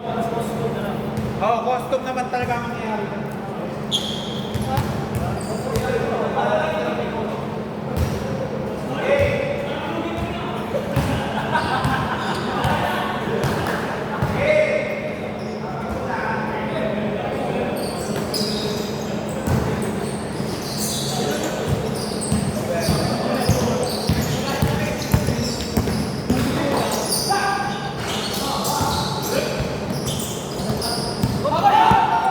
Oo, custom naman talaga ang mangyayari.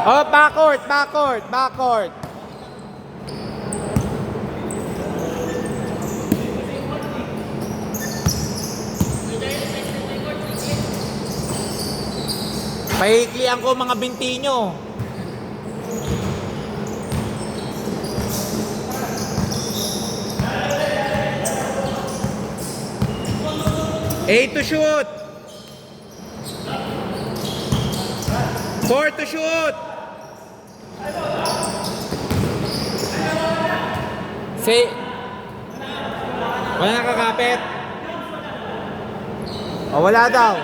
Oh, backward. Paiklian ko mga binti nyo. Eight to shoot. 4 to shoot. Say, wala nakakapit. O, wala daw.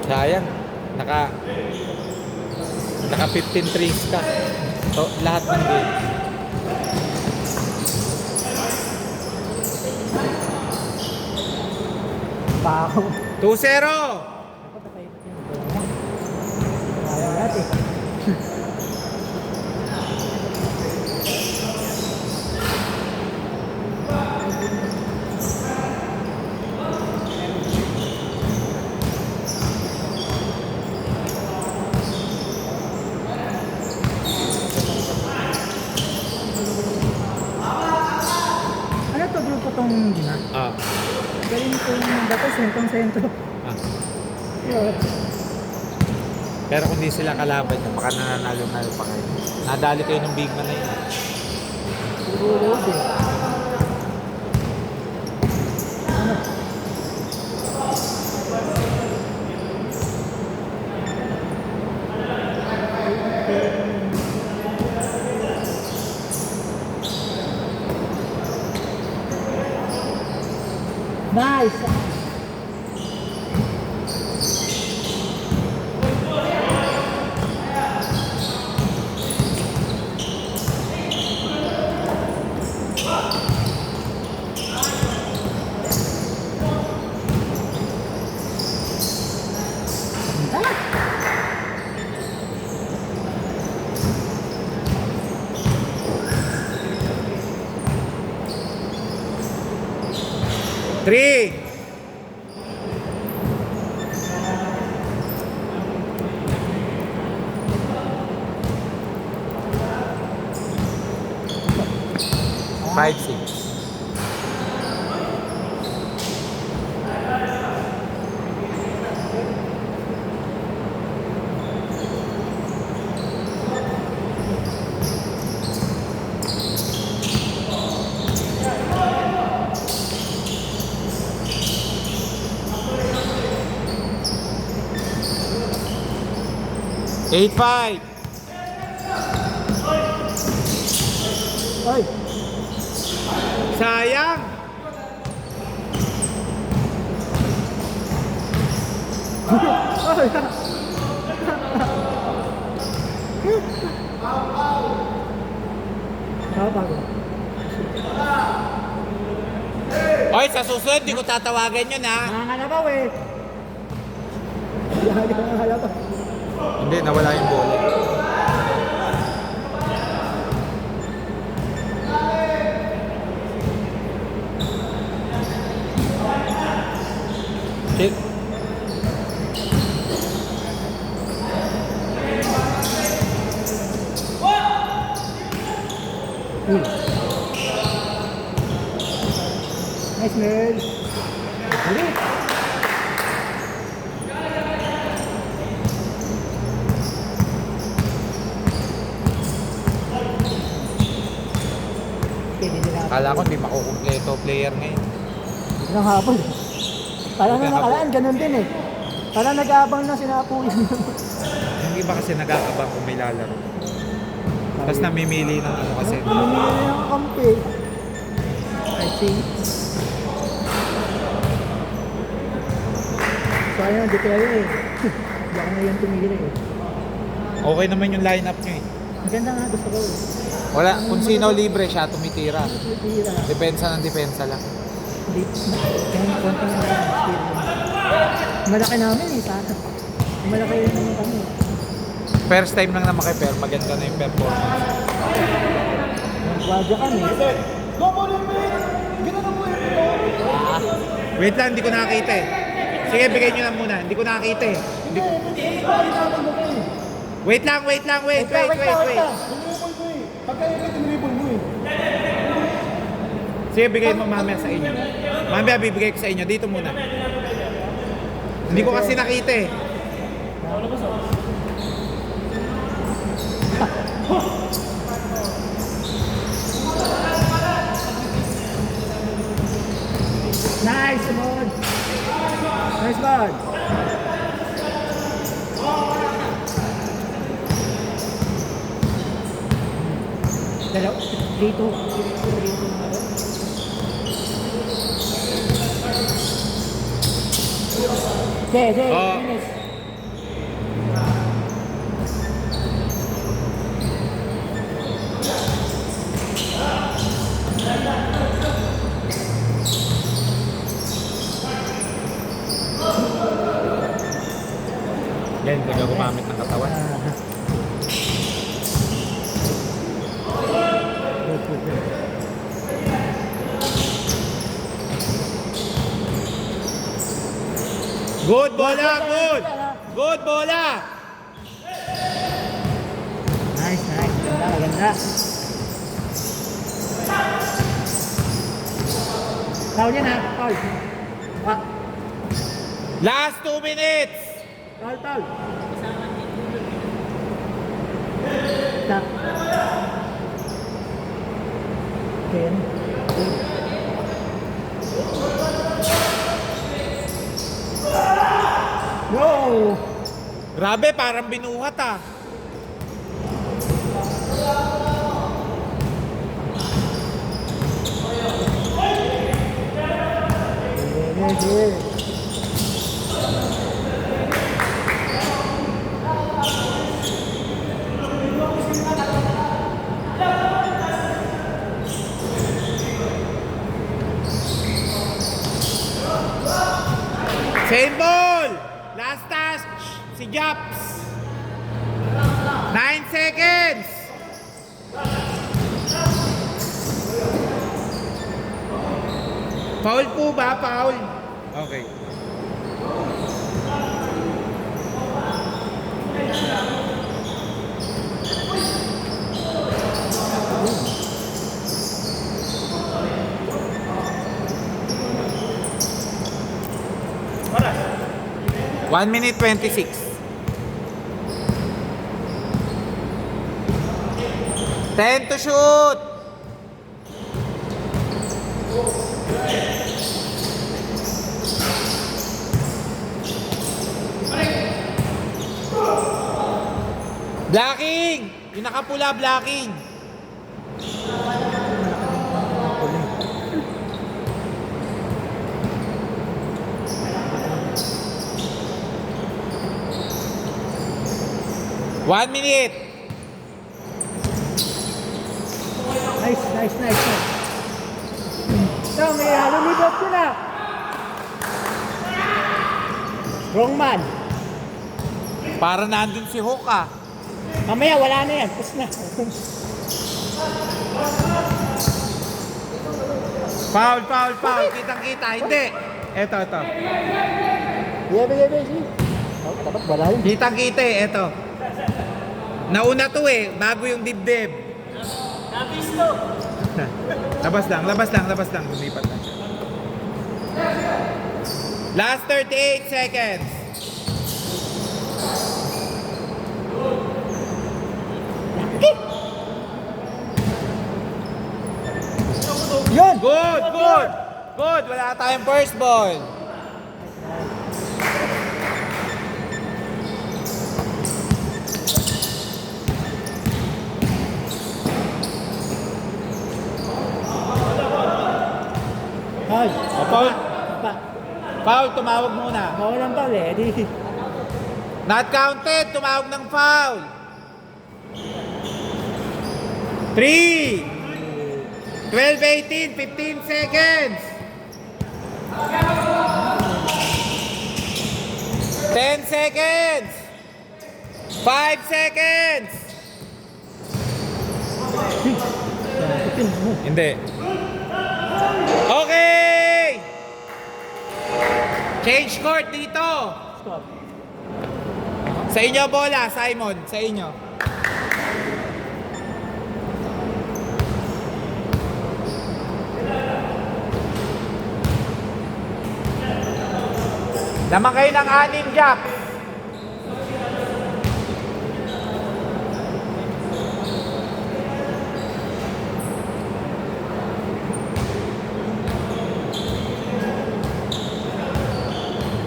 Sayang, naka 15 trees ka. So, lahat ng game. Bako. 2-0. Ayaw natin. Ano to, grupo tong gina? Galing ko yung bato, sentong-sento. Pero kung di sila kalaban nyo, baka nananalo-nalo pa kayo. Nadali kayo ng big man na yun. Puro road eh. Nice! Three. Five, six. Eight, five. Ay! Sayang. Ay! Nakapagod. Oy, sa susunod, di ko tatawagan yun, ha? Nakangalabaw eh! Nakangalabaw. Hindi, nawala yung bola. Shit. Nice, man! Ulit! pwede nila. Akala ko hindi makukumpleto player ngayon. Ng hapon. Parang nung nakalaan, ganun din eh. Parang nag-aabang na sinapuin. Yung iba kasi nag-aabang kung may lalaro. Tapos namimili ng ano kasi. Namimili na yung kampi. I think. Sayang, di kaya eh. Hindi ako ngayon tumili eh. Okay naman yung lineup nyo eh. Maganda nga, gusto ko eh. Wala, kung sino libre siya, tumitira. Tira. Depensa ng depensa lang. Hindi. Kaya konti nga lang. Malaki namin eh, sana. Malaki rin naman kami. First time lang naman kay Per, maganda na yung performance. Nagwadya kami. Wait lang, hindi ko nakakita eh. Sige, bigay nyo lang muna. Hindi ko nakakita eh. Hindi ko... Wait lang. Wait. Pagka yung mo eh. Sige, bigay mo mamaya sa inyo. Mamaya bibigay ko sa inyo. Dito muna. Hindi ko kasi nakita eh. Nice, Simon. Nice ball. Dalaw, dito. Sige, Oh. finish. Yan, taga gumamit ng katawan. Good, bola! Good! Good, bola! Nice. Ganda. Foul yan ha, foul. Last 2 minutes! Foul. Stop. Okay. No! Grabe, parang binuhat ah. Yes. 10 ball! Last task, si Japs. 9 seconds! Foul po ba? Foul? Okay. One minute 26. 10 to shoot. Blocking! Yung nakapula, blocking. One minute. Nice. So, may lumibot ko na. Wrong man. Para nandun si Hook ah. Mamaya, wala na yan. Tapos na. Foul. Kitang-kita. Hindi. Ito. Bigay. Dapat wala yun. Kitang-kita eh. Ito. Nauna to eh. Bago yung dibdib. Nabisto. Labas lang. Lumipat na. Last 38 seconds. Good, good. Good, wala tayong first ball. Foul. Foul. Pa. Foul, tumawag muna. Foul lang foul eh. Di. Not counted, tumawag ng foul. 3, 12, 18, 15 seconds. 10 seconds. 5 seconds. Hindi. Okay! Change court dito. Stop. Sa inyo bola, Simon. Sa inyo. Naman kayo ng 6 Jack.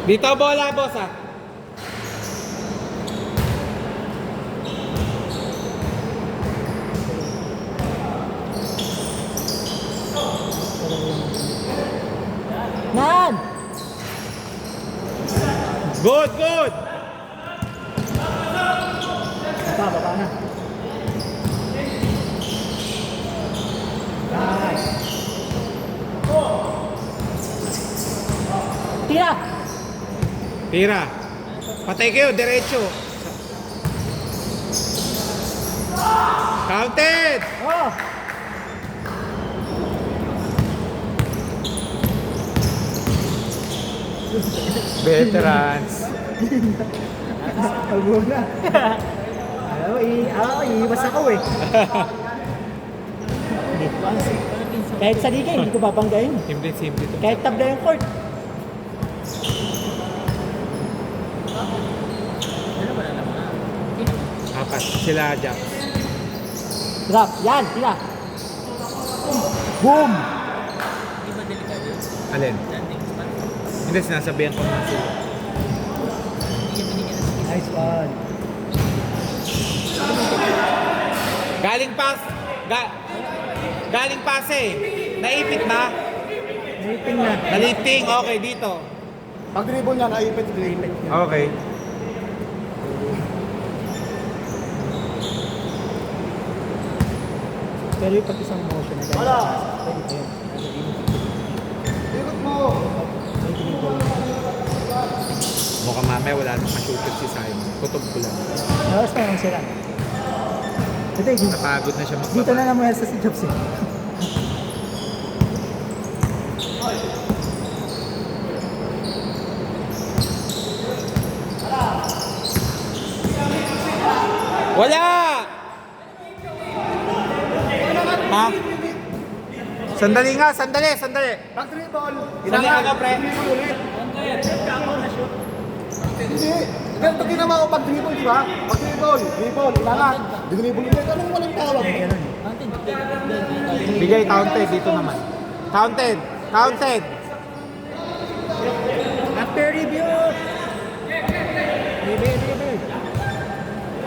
Dito bola, boss ah. Nan! Good, good. Baba na. Nice. Tira! Tira. Patay kayo, diretso. Counted. Oh! Veterans. Pagod na. Iiwas ako eh. Kahit sa liga, hindi ko babanggain. Simple to. Kahit tabla yung court. Apat. Sila Jack. Drop. Yan, tira. Boom! Alin? Hindi, sinasabihan ko na sila. Nice one. Galing pass. Galing pass eh. Naipit na. Naliping na. Nalipting. Okay, dito. Pag dribble niya, naipit. Okay. Pero yung pag isang motion na gano'n. Wala. Pwede pa yun. Ikot mo. Mukhang mamaya wala nang ma-shooter si Simon. Kutob ko lang. Nawas na lang sila. Ito eh, Napagod na siya dito na magbaba. naman sa si Jobs eh. Wala! Ha? Sandali nga, sandali. Pag dribble. Sandali ka, pre. Hindi. Ganito ginawa ko pag dribble, di ba? Pag dribble, ilangan. Dribble ulit. Anong walang tawag? Bigay, counted. Dito naman. Counted. After review! Review.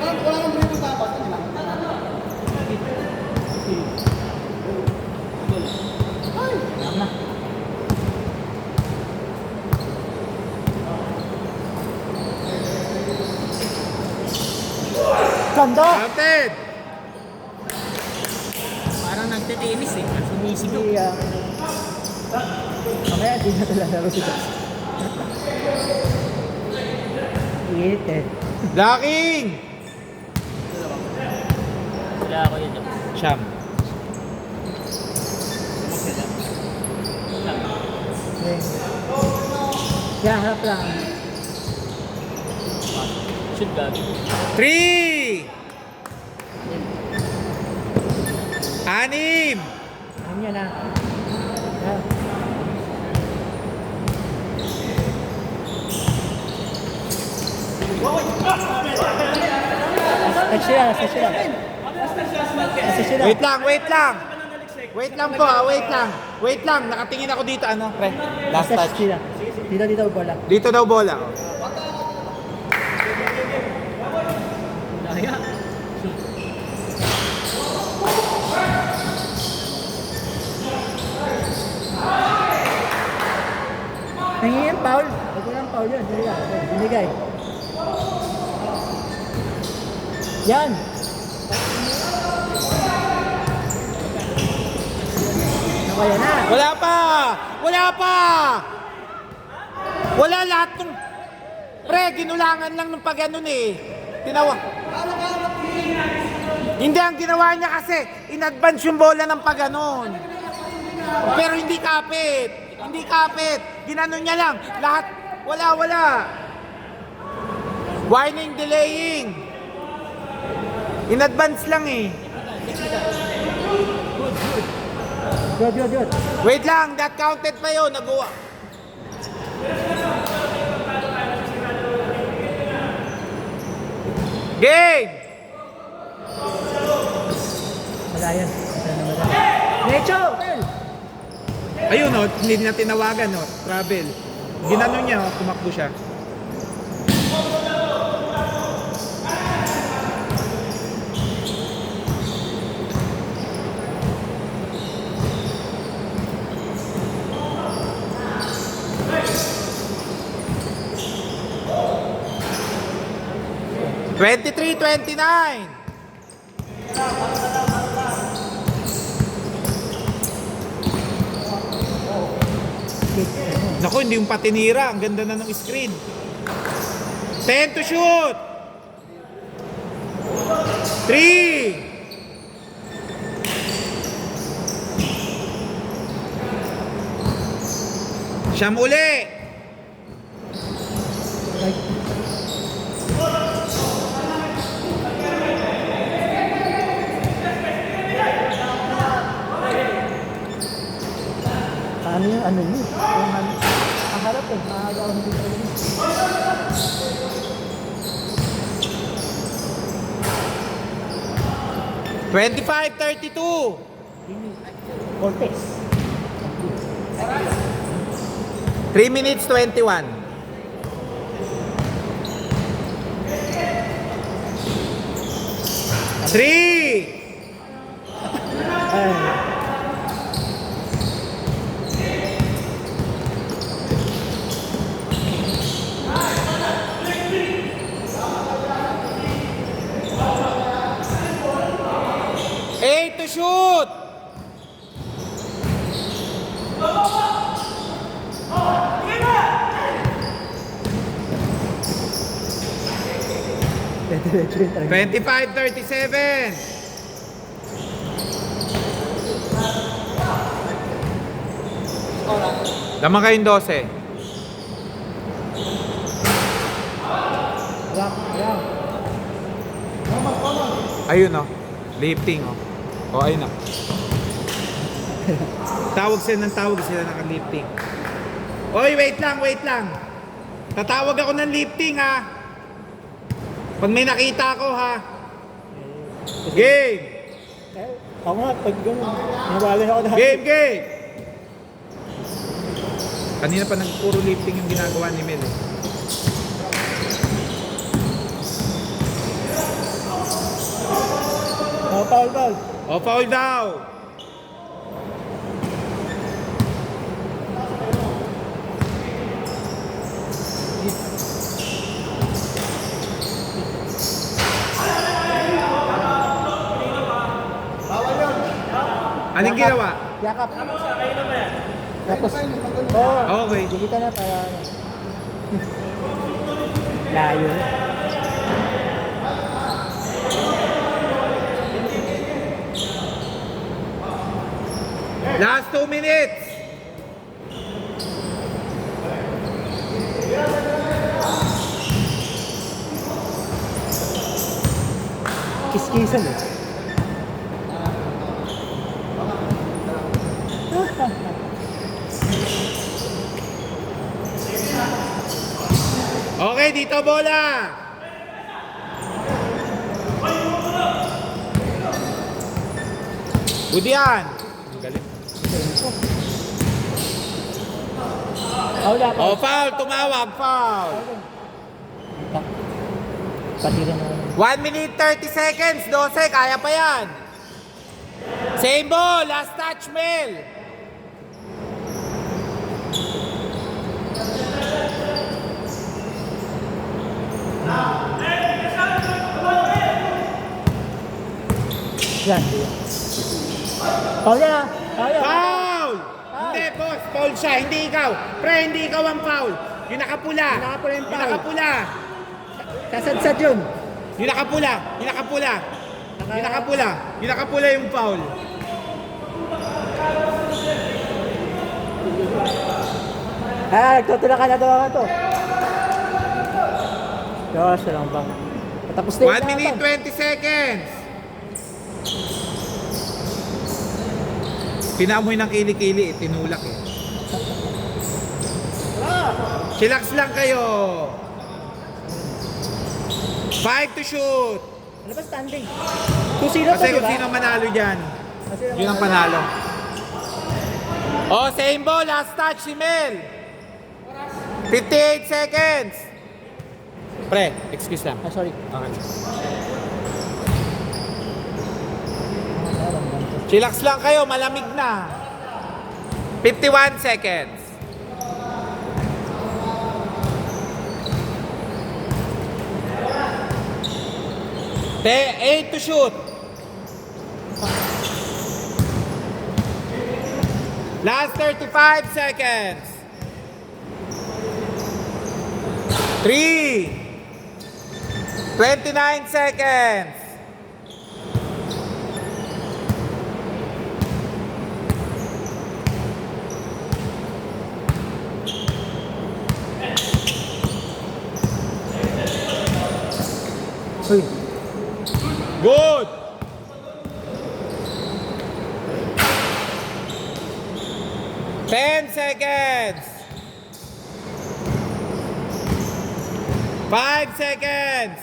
Wala nang dribble dapat. Alam na. Ganda! Counted. Parang nagtitinis eh. Sumisigaw. Hindi, mamaya di na talaga laro si Jobs. Hit eh. Blocking. Wala ako yun. Siyam. Yan, harap lang. Shoot gabi. 3. 6. Ano yan ah. Yan. Touch sila. Wait lang. Wait lang po, wait lang. Wait lang, nakatingin ako dito. Ano, pre? Last touch. Sila. Dito, bola. Dito daw bola. Oh. Daya. Nangingin foul. Huwag ko lang foul yun. Binigay. Yan. Ano kaya na? Wala pa! Wala pa! Wala lahat ng... Pre, ginulangan lang ng pag-anon eh. Tinawa. Hindi, ang ginawa niya kasi, in-advance yung bola ng pag-anon. Pero hindi kapit. Hindi kapit. Ginanon niya lang. Lahat, wala. Warning, delaying. In-advance lang eh. Good. Wait lang, that counted pa yun. Nagawa. Game! Wala yan. Necho! Ayun o, hindi na tinawagan o, travel. Ginano niya o, tumakbo siya. #23-29. Naku, hindi yung patinira. Ang ganda na ng screen. 10 to shoot. 3. Siyam uli. Paano yung ano yun? Ang harap eh. Mahagaw hindi talaga yun. #25-32. Cortez. 3 minutes 21. Three. Ay. Eight to shoot. Diretso yun talaga. 25-37. Lamang kayong 12. Ayan. Ayun o. Lifting o. O ayun o. Tawag sila naka-lifting. Oy, wait lang. Tatawag ako ng lifting ha. Pag may nakita ko ha. Game! Ako nga, pag gano'n, nawala ako na. Game! Kanina pa puro lifting yung ginagawa ni Mel eh. Oh, foul. O, foul daw! Anong ginawa? Yakap. Tapos, oh, Okay. hindi ka na para ano. Layo. Last 2 minutes! Kiskisan eh. Okay, dito bola! Good yan! Galing. Wala pa. Oh, foul. Tumawag. Foul. Patira na. 1 minute 30 seconds. 12. Kaya pa yan. Same ball. Last touch, Mel. Yan. Oh, yan. Oh, yan. Foul! Hindi, boss. Foul siya. Hindi ikaw. Pre, hindi ikaw ang foul. Yung nakapula. Yung nakapula yung Yung foul. nakapula. Sasadsad yun. Yung nakapula. Yung nakapula. Yung nakapula. Yung nakapula yung foul. Nagtutula ka na daw ako to. Diyos, lang bang. Tapos na 1 minute 20 seconds. Pinamoy ng kilikili, tinulak eh. Chillax lang kayo. 5 to shoot. Ano ba standing? 2-0 to, Kasi di kung ba? sino manalo dyan, yun ang panalo. Oh, same ball, last touch si Mel. 58 seconds. Pre, excuse lang. Ah, sorry. Okay. Chillax lang kayo, malamig na. 51 seconds. Te, 8 to shoot. Last 35 seconds. 3. 29 seconds. Uy. Good. Ten seconds. 5 seconds.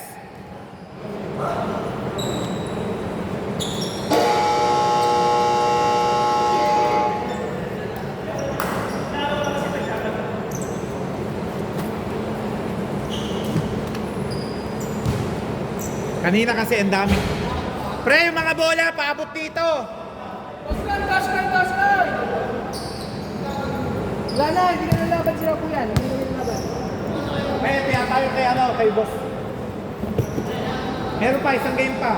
Kanina kasi ang dami. Pre, yung mga bola, paabot dito. Wala na, hindi na lalaban sila kuya. Hindi na lalaban. Pre, kaya tayo kay boss. Meron pa, isang game pa.